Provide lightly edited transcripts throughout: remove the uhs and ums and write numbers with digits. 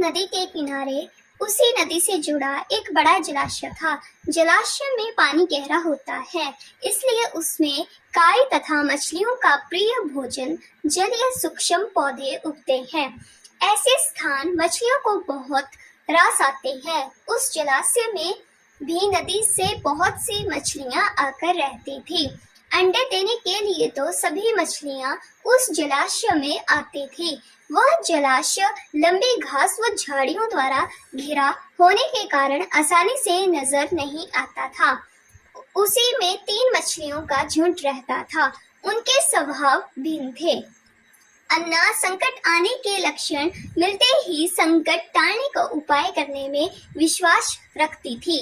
नदी के किनारे उसी नदी से जुड़ा एक बड़ा जलाशय था। जलाशय में पानी गहरा होता है, इसलिए उसमें काई तथा मछलियों का प्रिय भोजन जलीय सूक्ष्म पौधे उगते हैं। ऐसे स्थान मछलियों को बहुत रास आते हैं। उस जलाशय में भी नदी से बहुत सी मछलियां आकर रहती थी। अंडे देने के लिए तो सभी मछलियां उस जलाशय में आती थी। वह जलाशय लंबी घास व झाड़ियों द्वारा घिरा होने के कारण आसानी से नजर नहीं आता था। उसी में 3 मछलियों का झुंड रहता था। उनके स्वभाव भिन्न थे। अन्ना संकट आने के लक्षण मिलते ही संकट टालने का उपाय करने में विश्वास रखती थी,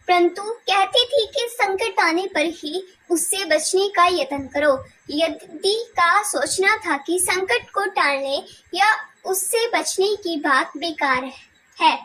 परंतु कहती थी कि संकट आने पर ही उससे बचने का यत्न करो। यदि का सोचना था कि संकट को टालने या उससे बचने की बात बेकार है।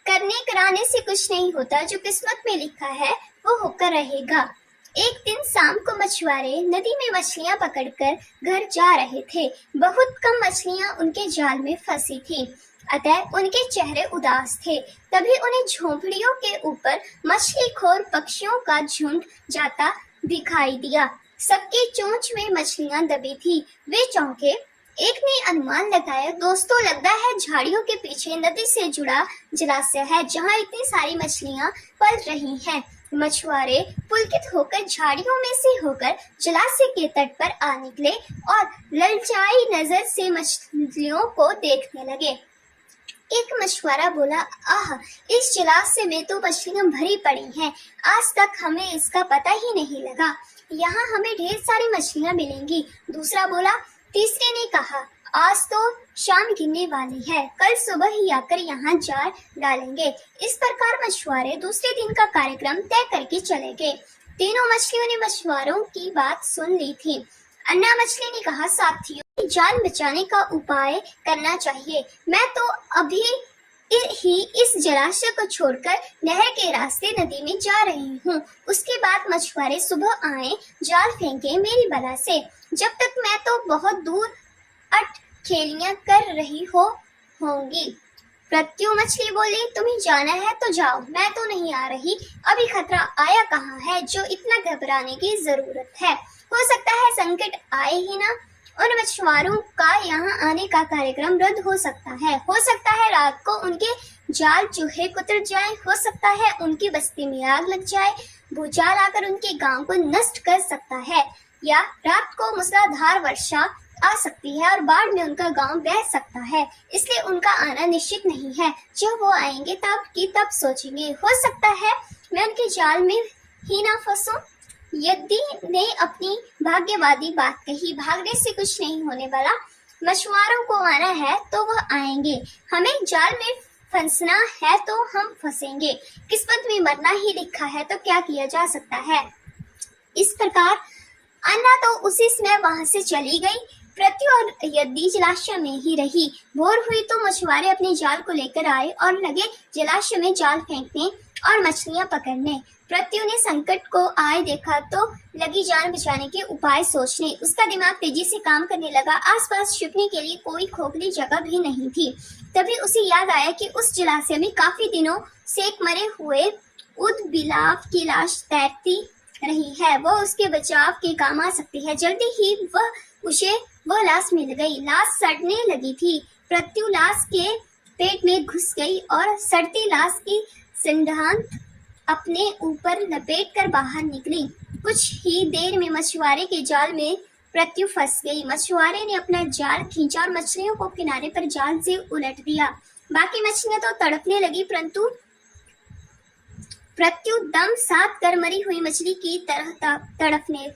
करने कराने से कुछ नहीं होता, जो किस्मत में लिखा है वो होकर रहेगा। एक दिन शाम को मछुआरे नदी में मछलियां पकड़कर घर जा रहे थे। बहुत कम मछलियां उनके जाल में फंसी थी, अतः उनके चेहरे उदास थे। तभी उन्हें झोंपड़ियों के ऊपर मछलीखोर पक्षियों का झुंड जाता दिखाई दिया। सबकी चोंच में मछलियां दबी थी। वे चौंके। एक ने अनुमान लगाया, दोस्तों लगता है झाड़ियों के पीछे नदी से जुड़ा जलाशय है, जहाँ इतनी सारी मछलियां पल रही हैं। मछुआरे पुलकित होकर झाड़ियों में से होकर जलाशय के तट पर आ निकले और ललचाई नजर से मछलियों को देखने लगे। एक मछुआरा बोला, आह, इस जलाशय में तो मछलियां भरी पड़ी हैं। आज तक हमें इसका पता ही नहीं लगा। यहाँ हमें ढेर सारी मछलियां मिलेंगी। दूसरा बोला। तीसरे ने कहा, आज तो शाम गिरने वाली है, कल सुबह ही आकर यहाँ जाल डालेंगे। इस प्रकार मछुआरे दूसरे दिन का कार्यक्रम तय करके चले गए। तीनों मछलियों ने मछुआरों की बात सुन ली थी। अन्ना मछली ने कहा, साथियों, जान बचाने का उपाय करना चाहिए। मैं तो अभी ही इस जलाशय को छोड़कर नहर के रास्ते नदी में जा रही हूँ। उसके बाद मछुआरे सुबह आए, जाल फेंके मेरी बला से। जब तक मैं तो बहुत दूर अटखेलियां कर रही होंगी। प्रत्यु मछली बोली, तुम्हें जाना है तो जाओ, मैं तो नहीं आ रही। अभी खतरा आया कहाँ है जो इतना घबराने की जरूरत है। हो सकता है संकट आए ही ना। उन मछुआरों का यहाँ आने का कार्यक्रम रद्द हो सकता है। हो सकता है रात को उनके जाल चूहे कुतर जाए। हो सकता है उनकी बस्ती में आग लग जाए। भूचाल आकर उनके गांव को नष्ट कर सकता है, या रात को मूसलाधार वर्षा आ सकती है और बाढ़ में उनका गांव बह सकता है। इसलिए उनका आना निश्चित नहीं है। जब वो आएंगे तब सोचेंगे। हो सकता है मैं उनके जाल में ही ना फंसूं। यदि ने अपनी भाग्यवादी बात कही। भागने से कुछ नहीं होने वाला। मछुआरों को आना है तो वह आएंगे। हमें जाल में फंसना है तो हम फंसेंगे। किस्मत में मरना ही लिखा है तो क्या किया जा सकता है। इस प्रकार अन्ना तो उसी समय वहां से चली गई। प्रत्यु और यदि जलाशय में ही रही। भोर हुई तो मछुआरे अपने जाल को लेकर आए और लगे जलाशय में जाल फेंकने और मछलियां पकड़ने। प्रत्यु ने संकट को आए देखा तो लगी जान बचाने के उपाय सोचने। उसका दिमाग तेजी से काम करने लगा। आसपास छुपने के लिए कोई खोखली जगह भी नहीं थी। तभी उसे याद आया कि उस जलाशय में काफी दिनों से एक मरे हुए उदबिलाव की लाश तैरती रही है। वह उसके बचाव के काम आ सकती है। जल्दी ही वह लाश मिल गई। लाश सड़ने लगी थी। प्रत्यु लाश के पेट में घुस गई और सड़ती लाश की सिंधांत अपने ऊपर लपेटकर बाहर निकली। कुछ ही देर में मछुआरे के जाल में प्रत्यु फंस गई। मछुआरे ने अपना जाल खींचा और मछलियों को किनारे पर जाल से उलट दिया। बाकी मछलियां तो तड़पने लगी, परंतु प्रत्यु दम साध कर मरी हुई मछली की तरह तड़पने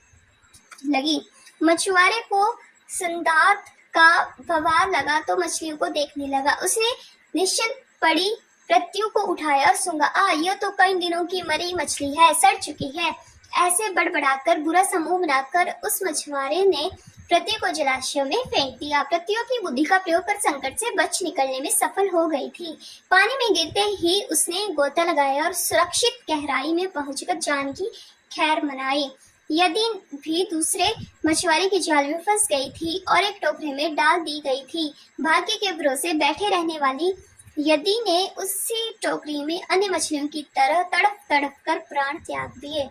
लगी। मछुआरे को संदात का बवाल लगा तो मछलियों को देखने लगा। उसने निश्चिंत पड़ी प्रत्यु को उठाया और सूंघा। यह तो कई दिनों की मरी मछली है, सड़ चुकी है। ऐसे बड़बड़ाकर बुरा समूह बनाकर उस मछुआरे ने प्रत्यु को जलाशय में फेंक दिया। प्रत्यु अपनी बुद्धि का प्रयोग कर संकट से बच निकलने में सफल हो गई थी। पानी में गिरते ही उसने गोता लगाया और सुरक्षित गहराई में पहुंचकर जान की खैर मनाई। यदि भी दूसरे मछुआरे के जाल में फंस गई थी और एक टोकरे में डाल दी गई थी। भाग्य के भरोसे बैठे रहने वाली यदि ने उसी टोकरी में अन्य मछलियों की तरह तड़प तड़प कर प्राण त्याग दिए।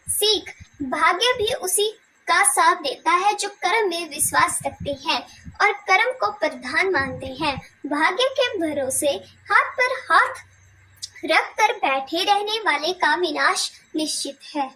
सीख, भाग्य भी उसी का साथ देता है जो कर्म में विश्वास रखते हैं और कर्म को प्रधान मानते हैं। भाग्य के भरोसे हाथ पर हाथ रख कर बैठे रहने वाले का विनाश निश्चित है।